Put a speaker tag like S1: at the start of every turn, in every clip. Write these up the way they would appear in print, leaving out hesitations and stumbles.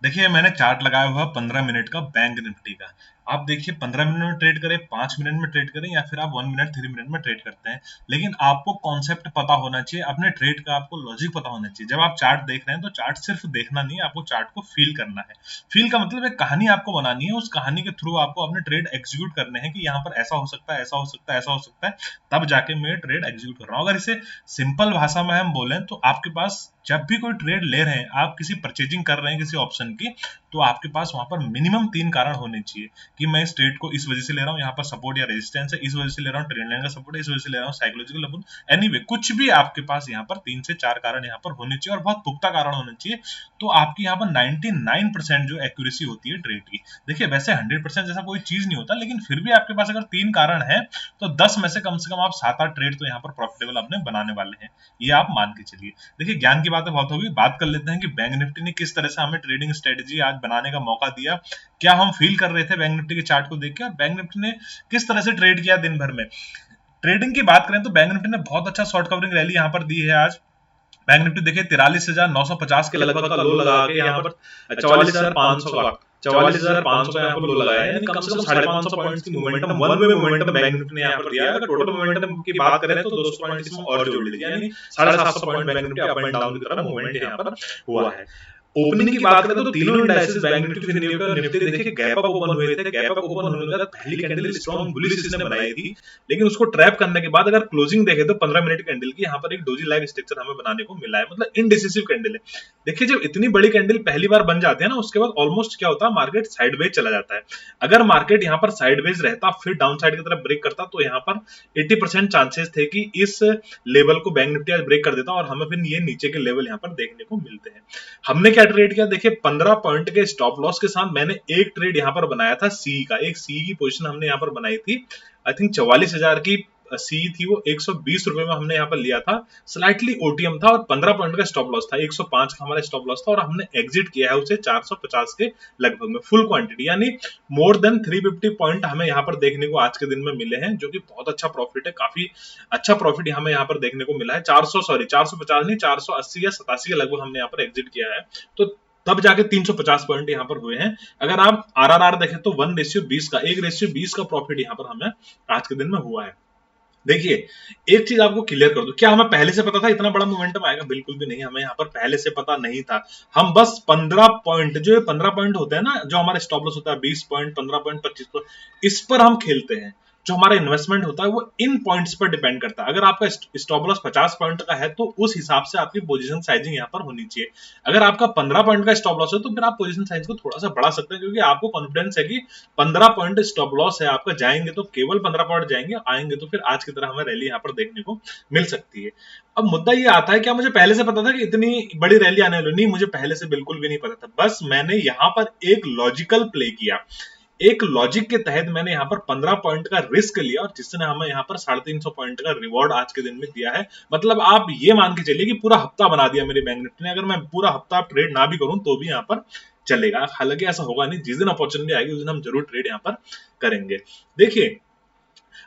S1: देखिए मैंने चार्ट लगाया हुआ 15 मिनट का बैंक निफ्टी का। आप देखिए 15 मिनट में ट्रेड करें, 5 मिनट में ट्रेड करें, या फिर आप 1 मिनट 3 मिनट में ट्रेड करते हैं। लेकिन आपको कॉन्सेप्ट पता होना चाहिए, अपने ट्रेड का आपको लॉजिक पता होना चाहिए। जब आप चार्ट देख रहे हैं तो चार्ट सिर्फ देखना नहीं है, आपको चार्ट को फील करना है। फील का मतलब एक कहानी आपको बनानी है, उस कहानी के थ्रू आपको अपने ट्रेड एग्जीक्यूट करने हैं कि यहाँ पर ऐसा हो सकता है, ऐसा हो सकता है, ऐसा हो सकता है, तब जाके मैं ट्रेड एग्जीक्यूट कर रहा हूँ। अगर इसे सिंपल भाषा में हम बोलें तो आपके पास जब भी कोई ट्रेड ले रहे हैं, आप किसी परचेजिंग कर रहे हैं किसी ऑप्शन की, तो आपके पास वहां पर मिनिमम 3 कारण होने चाहिए कि मैं इस ट्रेड को इस वजह से ले रहा हूँ, यहाँ पर सपोर्ट या रेजिस्टेंस है, इस वजह से ले रहा हूँ, ट्रेंड लाइन का सपोर्ट है, इस वजह से ले रहा हूँ, साइकोलॉजिकल लेवल, एनीवे कुछ भी आपके पास यहाँ पर 3 से 4 कारण यहाँ पर होने चाहिए और बहुत पुख्ता कारण होने चाहिए। तो आपकी यहाँ पर 99% जो एक्यूरेसी होती है ट्रेड की। देखिए वैसे 100% जैसा कोई चीज नहीं होता, लेकिन फिर भी आपके पास अगर 3 कारण है तो 10 में से कम आप 7-8 ट्रेड तो यहाँ पर प्रॉफिटेबल अपने बनाने वाले हैं। ये आप मान के चलिए। देखिए ज्ञान की बातें बहुत होगी, बात कर लेते हैं कि बैंक निफ्टी ने किस तरह से हमें ट्रेडिंग स्ट्रेटेजी आज बनाने का मौका दिया। क्या हम फील कर रहे थे बैंक निफ्टी के चार्ट को देख के, और बैंक निफ्टी ने किस तरह से ट्रेड किया दिन भर में। ट्रेडिंग की बात करें तो बैंक निफ्टी ने बहुत अच्छा शॉर्ट कवरिंग रैली यहाँ पर दी है आज। बैंक निफ्टी देखिए 43,950 के लगभग का लो लगा के यहाँ पर 44,500 का 44,500 का यहाँ पर लो लगाया है, यानी कम से कम 550 पॉइंट्स की momentum, one way momentum bank Nifty ने यहाँ पर दिया है। अगर टोटल मोमेंटम की बात करें तो 200 पॉइंट इसमें और जोड़ लीजिए, यानी 750 point bank Nifty up and down की तरह मूवमेंट यहाँ पर हुआ है। ओपनिंग की बात करें तो तीनों इंडाइसेस बैंक निफ्टी, फिर निफ्टी देखिए गैप अप ओपन हुए थे। गैप अप ओपन होने के बाद पहली कैंडल स्ट्रॉन्ग बुलिश इसने बनाई थी, लेकिन उसको ट्रैप करने के बाद अगर क्लोजिंग देखे तो 15 मिनट कैंडल की यहाँ पर एक डोजी लाइक स्ट्रक्चर हमें बनाने को मिला है, मतलब इनडिसिसिव कैंडल है। देखिए जब इतनी बड़ी कैंडल पहली बार बन जाती है ना, उसके बाद ऑलमोस्ट क्या होता है, मार्केट साइडवेज चला जाता है। अगर मार्केट यहाँ पर साइडवेज रहता फिर डाउन साइड की तरफ ब्रेक करता तो यहाँ पर 80% चांसेस थे कि इस लेवल को बैंक निफ्टी आज ब्रेक कर देता और हमें फिर ये नीचे के लेवल यहाँ पर देखने को मिलते हैं। हमने क्या ट्रेड किया, देखिए 15 पॉइंट के स्टॉप लॉस के साथ मैंने एक ट्रेड यहाँ पर बनाया था सी का। एक सी की पोजीशन हमने यहाँ पर बनाई थी, आई थिंक 44,000 की सी थी वो, 120 रुपए में हमने यहाँ पर लिया था। स्लाइटली ओटीएम था और 15 पॉइंट का स्टॉप लॉस था, 105 का हमारा स्टॉप लॉस था, और हमने एग्जिट किया है उसे 450 के लगभग में फुल क्वांटिटी, यानी मोर देन 350 पॉइंट हमें यहाँ पर देखने को आज के दिन में मिले हैं, जो कि बहुत अच्छा प्रॉफिट है। काफी अच्छा प्रॉफिट हमें यहाँ पर देखने को मिला है। 450 नहीं, 480 या 87 के लगभग हमने यहाँ पर एग्जिट किया है, तो तब जाके 350 पॉइंट यहाँ पर हुए हैं। अगर आप आरआरआर देखें तो 1:20 का, 1:20 का प्रॉफिट यहाँ पर हमें आज के दिन में हुआ है। देखिए एक चीज आपको क्लियर कर दूं, क्या हमें पहले से पता था इतना बड़ा मोमेंटम आएगा? बिल्कुल भी नहीं, हमें यहाँ पर पहले से पता नहीं था। हम बस 15 पॉइंट, जो 15 पॉइंट होते हैं ना, जो हमारे स्टॉप लॉस होता है 20 पॉइंट, 15 पॉइंट, 25 पॉइंट, इस पर हम खेलते हैं। जो हमारा इन्वेस्टमेंट होता है वो इन पॉइंट्स पर डिपेंड करता है। अगर आपका स्टॉप लॉस 50 पॉइंट का है तो उस हिसाब से आपकी पोजीशन साइजिंग यहाँ पर होनी चाहिए। अगर आपका 15 पॉइंट का स्टॉप लॉस है तो फिर आप पोजीशन साइज को थोड़ा सा बढ़ा सकते हैं, क्योंकि आपको कॉन्फिडेंस है कि 15 पॉइंट स्टॉप लॉस है आपका, जाएंगे तो केवल 15 पॉइंट जाएंगे, आएंगे तो फिर आज की तरह हमें रैली यहाँ पर देखने को मिल सकती है। अब मुद्दा ये आता है, क्या मुझे पहले से पता था कि इतनी बड़ी रैली आने वाली? नहीं, मुझे पहले से बिल्कुल भी नहीं पता था। बस मैंने यहाँ पर एक लॉजिकल प्ले किया, एक लॉजिक के तहत मैंने यहाँ पर 15 पॉइंट का रिस्क लिया, और जिसने हमें यहाँ पर 350 पॉइंट का रिवॉर्ड आज के दिन में दिया है। मतलब आप ये मान के चलिए कि पूरा हफ्ता बना दिया मेरे बैंक निफ्टी ने। अगर मैं पूरा हफ्ता ट्रेड ना भी करूं तो भी यहाँ पर चलेगा। हालांकि ऐसा होगा नहीं, जिस दिन अपॉर्चुनिटी आएगी उस दिन हम जरूर ट्रेड यहाँ पर करेंगे। देखिए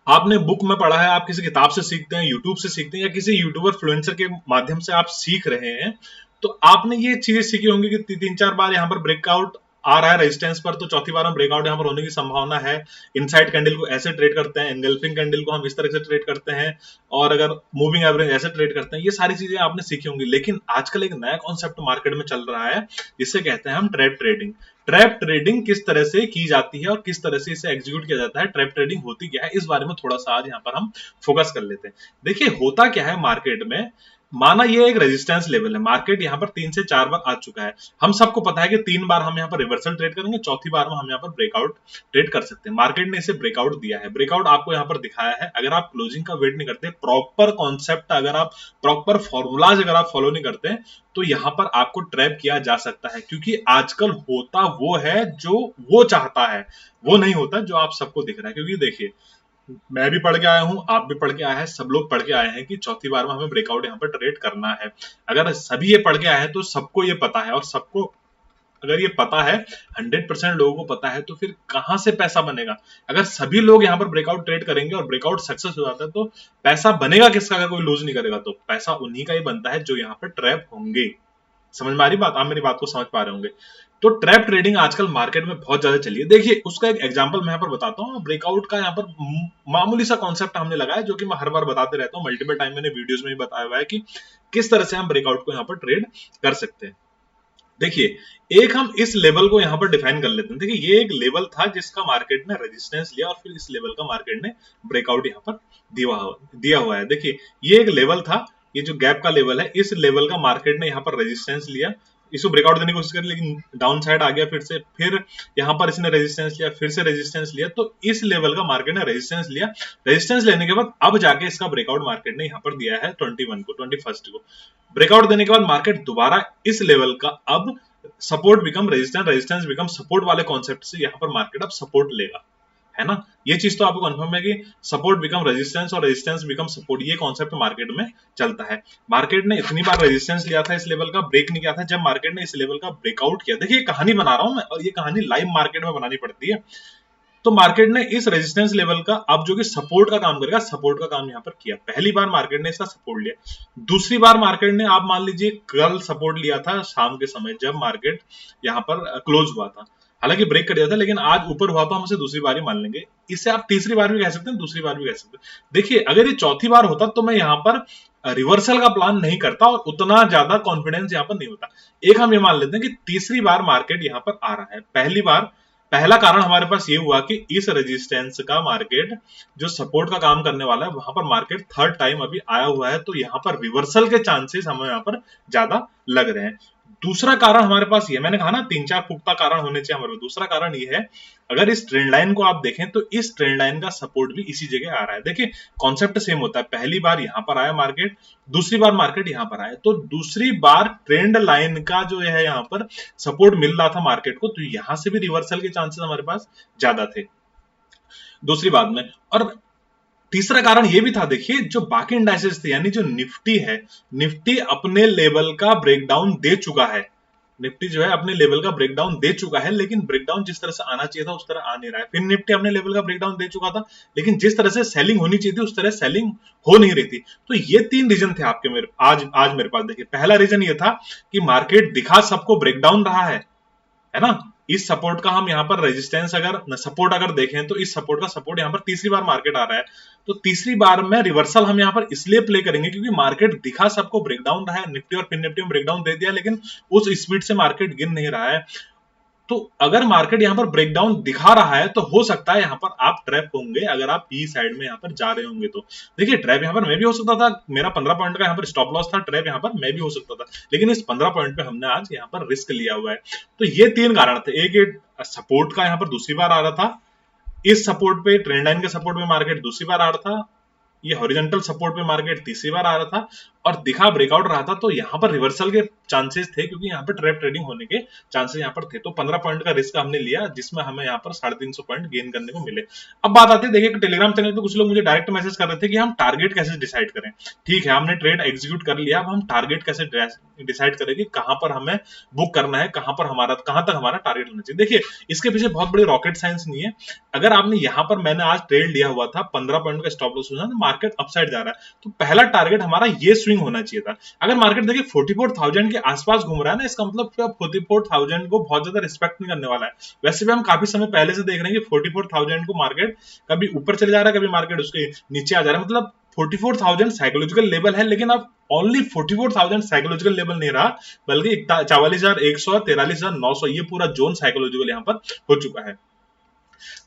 S1: आपने बुक में पढ़ा है, आप किसी किताब से सीखते हैं, यूट्यूब से सीखते हैं, या किसी यूट्यूबर फ्लुएंसर के माध्यम से आप सीख रहे हैं, तो आपने ये चीजें सीखी होंगी कि 3-4 बार यहाँ पर ब्रेकआउट आ रहा है रेजिस्टेंस पर, तो चौथी बार में ब्रेकआउट यहाँ पर होने की संभावना है। इनसाइड कैंडल को ऐसे ट्रेड करते हैं, एंगल्फिंग कैंडल को हम इस तरह से ट्रेड करते हैं, और अगर मूविंग एवरेज ऐसे ट्रेड करते हैं। ये सारी चीजें आपने सीखी होंगी। लेकिन आजकल एक नया कॉन्सेप्ट मार्केट में चल रहा है, जिसे कहते हैं हम ट्रैप ट्रेडिंग। ट्रैप ट्रेडिंग किस तरह से की जाती है और किस तरह से इसे एग्जीक्यूट किया जाता है, ट्रैप ट्रेडिंग होती क्या है, इस बारे में थोड़ा सा आज यहाँ पर हम फोकस कर लेते हैं। देखिए होता क्या है मार्केट में, माना ये एक रेजिस्टेंस लेवल है, मार्केट यहाँ पर 3 से 4 बार आ चुका है। हम सबको पता है कि 3 बार हम यहाँ पर रिवर्सल ट्रेड करेंगे, चौथी बार में हम यहाँ पर ब्रेकआउट ट्रेड कर सकते हैं। मार्केट ने इसे ब्रेकआउट दिया है, ब्रेकआउट आपको यहाँ पर दिखाया है। अगर आप क्लोजिंग का वेट नहीं करते, प्रॉपर कॉन्सेप्ट, अगर आप प्रॉपर फॉर्मूलाज अगर आप फॉलो नहीं करते, तो यहाँ पर आपको ट्रैप किया जा सकता है। क्योंकि आजकल होता वो है जो वो चाहता है, वो नहीं होता जो आप सबको दिख रहा है। क्योंकि देखिए मैं भी पढ़ के आया हूं, आप भी पढ़ के आए हैं, सब लोग पढ़ के आए हैं कि चौथी बार में हमें ब्रेकआउट यहाँ पर ट्रेड करना है। अगर सभी ये पढ़ के आए हैं तो सबको ये पता है, और सबको अगर ये पता है, 100% लोगों को पता है, तो फिर कहां से पैसा बनेगा? अगर सभी लोग यहाँ पर ब्रेकआउट ट्रेड करेंगे और ब्रेकआउट सक्सेस हो जाता है, तो पैसा बनेगा किसका? अगर कोई लूज नहीं करेगा तो पैसा उन्हीं का ही बनता है जो यहाँ पर ट्रैप होंगे। समझ में आ रही बात? आप मेरी बात को समझ पा रहे होंगे। तो ट्रैप ट्रेडिंग आजकल मार्केट में बहुत ज्यादा चली है। देखिए उसका एक एग्जांपल मैं यहाँ पर बताता हूँ। ब्रेकआउट का यहाँ पर मामूली सा कॉन्सेप्ट हमने लगाया, जो कि मैं हर बार बताते रहता हूँ, मल्टीपल टाइम मैंने वीडियोस में भी बताया हुआ है कि किस तरह से हम ब्रेकआउट को यहाँ पर ट्रेड कर सकते हैं। देखिए एक हम इस लेवल को यहाँ पर डिफाइन कर लेते हैं। देखिए ये एक लेवल था जिसका मार्केट ने रेजिस्टेंस लिया और फिर इस लेवल का मार्केट ने ब्रेकआउट यहाँ पर दिया हुआ है। देखिए ये एक लेवल था, ये जो गैप का लेवल है, इस लेवल का मार्केट ने यहाँ पर रेजिस्टेंस लिया, इसको ब्रेकआउट देने की कोशिश करी, लेकिन डाउन साइड आ गया फिर से, फिर यहाँ पर इसने रेजिस्टेंस लिया, फिर से रेजिस्टेंस लिया। तो इस लेवल का मार्केट ने रेजिस्टेंस लिया, रेजिस्टेंस लेने के बाद अब जाके इसका ब्रेकआउट मार्केट ने यहाँ पर दिया है 21 को ब्रेकआउट देने के बाद मार्केट दोबारा इस लेवल का अब support become resistance, resistance become support वाले कॉन्सेप्ट से यहाँ पर मार्केट अब सपोर्ट लेगा, है ना। ये चीज तो आपको कंफर्म है कि सपोर्ट बिकम रेजिस्टेंस और रेजिस्टेंस बिकम सपोर्ट, ये कॉन्सेप्ट मार्केट में चलता है। मार्केट ने इतनी बार रेजिस्टेंस लिया था, इस लेवल का ब्रेक नहीं किया था। जब मार्केट ने इस लेवल का ब्रेकआउट किया, देखिए कहानी बना रहा हूं मैं, और ये कहानी लाइव मार्केट में बनानी पड़ती है। तो मार्केट ने इस रेजिस्टेंस लेवल का अब जो कि सपोर्ट का काम करेगा, सपोर्ट का काम यहाँ पर किया। पहली बार मार्केट ने इसका सपोर्ट लिया, दूसरी बार मार्केट ने, आप मान लीजिए कल सपोर्ट लिया था शाम के समय जब मार्केट यहाँ पर क्लोज हुआ था, हालांकि ब्रेक कर दिया था, लेकिन आज ऊपर हुआ तो हम इसे दूसरी बार ही मान लेंगे। इसे आप तीसरी बार भी कह सकते हैं, दूसरी बार भी कह सकते हैं। देखिए अगर ये चौथी बार होता तो मैं यहाँ पर रिवर्सल का प्लान नहीं करता और उतना ज्यादा कॉन्फिडेंस यहाँ पर नहीं होता। एक हम ये मान लेते हैं कि तीसरी बार मार्केट यहाँ पर आ रहा है। पहली बार पहला कारण हमारे पास ये हुआ कि इस रेजिस्टेंस का मार्केट जो सपोर्ट का काम करने वाला है, वहां पर मार्केट थर्ड टाइम अभी आया हुआ है, तो यहाँ पर रिवर्सल के चांसेस हमें यहाँ पर ज्यादा लग रहे हैं। दूसरा कारण हमारे पास ये, मैंने कहा ना 3-4 पुख्ता कारण होने चाहिए हमारे पास। दूसरा कारण ये है, अगर इस ट्रेंड लाइन को आप देखें तो इस ट्रेंड लाइन का सपोर्ट भी इसी जगह आ रहा है। देखिए कॉन्सेप्ट सेम होता है, पहली बार यहाँ पर आया मार्केट, दूसरी बार मार्केट यहाँ पर आया, तो दूसरी बार ट्रेंड लाइन का जो है यहाँ पर सपोर्ट मिल रहा था मार्केट को, तो यहां से भी रिवर्सल के चांसेस हमारे पास ज्यादा थे दूसरी बात में। और तीसरा कारण ये भी था, देखिए जो बाकी इंडाइसेस थे, यानी जो निफ्टी है, निफ्टी अपने लेवल का ब्रेकडाउन दे चुका है। निफ्टी जो है अपने लेवल का ब्रेकडाउन दे चुका है, लेकिन ब्रेकडाउन जिस तरह से आना चाहिए था उस तरह आ नहीं रहा है। फिर निफ्टी अपने लेवल का ब्रेकडाउन दे चुका था, लेकिन जिस तरह से सेलिंग होनी चाहिए थी उस तरह सेलिंग हो नहीं रही थी। तो ये तीन रीजन थे आपके मेरे आज मेरे पास। देखिए पहला रीजन ये था कि मार्केट दिखा सबको ब्रेकडाउन रहा है ना। इस सपोर्ट का हम यहाँ पर रेजिस्टेंस अगर सपोर्ट अगर देखें तो इस सपोर्ट का सपोर्ट यहाँ पर तीसरी बार मार्केट आ रहा है, तो तीसरी बार में रिवर्सल हम यहाँ पर इसलिए प्ले करेंगे क्योंकि मार्केट दिखा सबको ब्रेकडाउन रहा है। निफ्टी और फिर निफ्टी में ब्रेकडाउन दे दिया, लेकिन उस स्पीड से मार्केट गिर नहीं रहा है। तो अगर मार्केट यहाँ पर ब्रेकडाउन दिखा रहा है तो हो सकता है यहाँ पर आप ट्रैप होंगे, अगर आप बी साइड में यहाँ पर जा रहे होंगे तो। देखिए ट्रैप यहाँ पर मैं भी हो सकता था, मेरा 15 पॉइंट का यहाँ पर स्टॉप लॉस था, ट्रैप यहाँ पर मैं भी हो सकता था, लेकिन इस 15 पॉइंट पे हमने आज यहाँ पर रिस्क लिया हुआ है। तो ये तीन कारण थे, एक सपोर्ट का यहाँ पर दूसरी बार आ रहा था, इस सपोर्ट पे ट्रेंड लाइन के सपोर्ट में मार्केट दूसरी बार आ रहा था, ये हॉरिजॉन्टल सपोर्ट पे मार्केट तीसरी बार आ रहा था, और दिखा ब्रेकआउट रहा था। तो यहाँ पर रिवर्सल के चांसेस थे क्योंकि यहाँ पर ट्रैप ट्रेडिंग होने के चांसेस यहाँ पर थे। तो 15 पॉइंट का रिस्क हमने लिया जिसमें हमें यहाँ पर 350 पॉइंट गेन करने को मिले। अब बात आती है, देखिए टेलीग्राम चैनल पे कुछ लोग मुझे डायरेक्ट मैसेज कर रहे थे कि हम टारगेट कैसे डिसाइड करें। ठीक है, हमने ट्रेड एग्जीक्यूट कर लिया, अब हम टारगेट कैसे डिसाइड करें कि कहां पर हमें बुक करना है, कहां तक हमारा टारगेट होना चाहिए। देखिए इसके पीछे बहुत बड़ी रॉकेट साइंस नहीं है। अगर आपने यहाँ पर, मैंने आज ट्रेड लिया हुआ था 15 पॉइंट का स्टॉप लॉस, मार्केट अपसाइड जा रहा है, तो पहला टारगेट हमारा ये स्विंग होना चाहिए था। अगर मार्केट देखिए 44,000 के आसपास घूम रहा है ना, इसका मतलब 44,000 को बहुत ज्यादा रिस्पेक्ट नहीं करने वाला है। वैसे भी हम काफी समय पहले से देख रहे हैं कि 44,000 को मार्केट कभी ऊपर चले जा रहा है, कभी मार्केट उसके नीचे आ जा रहा है। मतलब 44,000 साइकोलॉजिकल लेवल है, लेकिन अब ओनली 44,000 साइकोलॉजिकल लेवल नहीं रहा, बल्कि 44,100 43,900 ये पूरा जोन साइकोलॉजिकल यहाँ पर हो चुका है।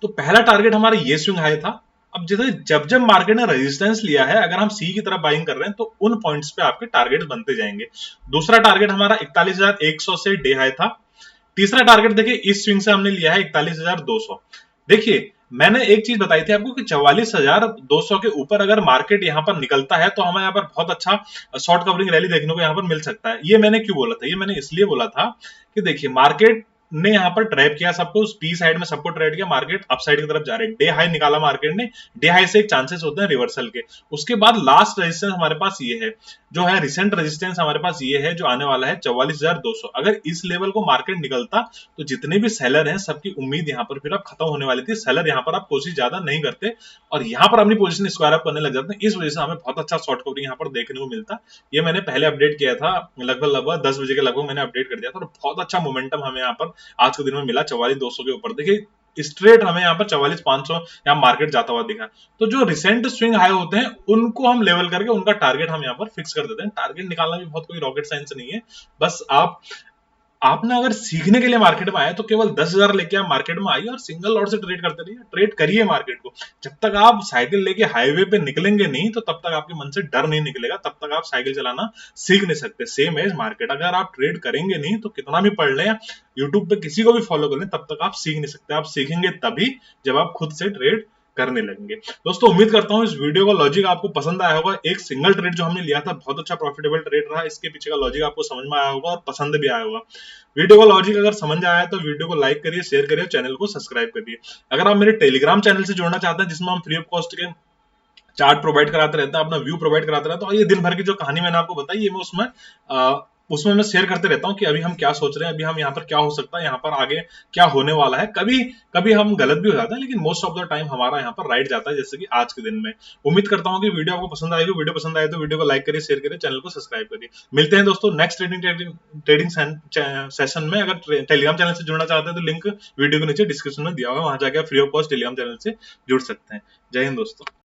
S1: तो पहला टारगेट हमारा ये स्विंग हाई था। अब जैसे जब जब मार्केट ने रेजिस्टेंस लिया है, अगर हम सी की तरफ बाइंग कर रहे हैं तो उन पॉइंट्स पे आपके टारगेट बनते जाएंगे। दूसरा टारगेट हमारा 41,100 से डे हाई था। तीसरा टारगेट देखिए इस स्विंग से हमने लिया है 41,200। देखिए मैंने एक चीज बताई थी आपको कि 44,200 के ऊपर अगर मार्केट यहाँ पर निकलता है तो हमें यहाँ पर बहुत अच्छा शॉर्ट कवरिंग रैली देखने को यहाँ पर मिल सकता है। ये मैंने क्यों बोला था? ये मैंने इसलिए बोला था कि देखिए मार्केट ने यहाँ पर ट्रैप किया सबको, पी साइड में सबको ट्रेड किया, मार्केट अप साइड की तरफ जा रहे हैं, डे हाई निकाला मार्केट ने, डे हाई से एक चांसेस होते हैं रिवर्सल के। उसके बाद लास्ट रेजिस्टेंस हमारे पास ये है, जो है रिसेंट रेजिस्टेंस हमारे पास ये है, जो आने वाला है 44,200। अगर इस लेवल को मार्केट निकलता तो जितने भी सेलर हैं सबकी उम्मीद यहाँ पर फिर अब खत्म होने वाली थी, सेलर यहाँ पर आप कोशिश ज्यादा नहीं करते और यहाँ पर अपनी पोजीशन स्क्वायर अप करने लग जाते हैं। इस वजह से हमें बहुत अच्छा शॉर्ट कवरिंग यहाँ पर देखने को मिलता। ये मैंने पहले अपडेट किया था, लगभग लगभग 10 बजे के लगभग मैंने अपडेट कर दिया था, और बहुत अच्छा मोमेंटम हमें यहाँ पर आज के दिन में मिला 44,200 के ऊपर। देखिए स्ट्रेट हमें यहाँ पर 44,500 यहाँ मार्केट जाता हुआ दिखा। तो जो रिसेंट स्विंग हाई होते हैं उनको हम लेवल करके उनका टारगेट हम यहाँ पर फिक्स कर देते हैं। टारगेट निकालना भी बहुत कोई रॉकेट साइंस नहीं है, बस आप ना अगर सीखने के लिए मार्केट में आए तो केवल 10,000 लेके आप मार्केट में आइए और सिंगल लॉट से ट्रेड करते रहिए, ट्रेड करिए मार्केट को। जब तक आप साइकिल लेके हाईवे पे निकलेंगे नहीं तो तब तक आपके मन से डर नहीं निकलेगा, तब तक आप साइकिल चलाना सीख नहीं सकते। सेम एज मार्केट, अगर आप ट्रेड करेंगे नहीं तो कितना भी पढ़ लें, यूट्यूब पे किसी को भी फॉलो कर लें, तब तक आप सीख नहीं सकते। आप सीखेंगे तभी जब आप खुद से ट्रेड करने लगेंगे। दोस्तों उम्मीद करता हूँ इस वीडियो का लॉजिक आपको पसंद आया होगा। एक सिंगल ट्रेड जो हमने लिया था बहुत अच्छा प्रॉफिटेबल ट्रेड रहा, इसके पीछे का लॉजिक आपको समझ में आया होगा और पसंद भी आया होगा। वीडियो का लॉजिक अगर समझ आया है तो वीडियो को लाइक करिए, शेयर करिए, चैनल को सब्सक्राइब करिए। अगर आप मेरे टेलीग्राम चैनल से जुड़ना चाहते हैं जिसमें हम फ्री ऑफ कॉस्ट के चार्ट प्रोवाइड कराते रहते हैं, अपना व्यू प्रोवाइड कराते रहते हैं, और ये दिन भर की जो कहानी मैंने आपको बताई ये मैं उसमें मैं शेयर करते रहता हूँ कि अभी हम क्या सोच रहे हैं, अभी हम यहाँ पर क्या हो सकता है, यहाँ पर आगे क्या होने वाला है। कभी कभी हम गलत भी हो जाते हैं लेकिन मोस्ट ऑफ द टाइम हमारा यहाँ पर राइट जाता है, जैसे कि आज के दिन में। उम्मीद करता हूँ कि वीडियो आपको पसंद आएगी। वीडियो पसंद आए तो वीडियो को लाइक करिए, शेयर करिए, चैनल को सब्सक्राइब करिए। मिलते हैं दोस्तों नेक्स्ट ट्रेडिंग सेशन में। अगर टेलीग्राम चैनल से जुड़ना चाहते हैं तो लिंक वीडियो के नीचे डिस्क्रिप्शन में दिया होगा, वहां जाकर free of cost Telegram channel से जुड़ सकते हैं। जय हिंद दोस्तों।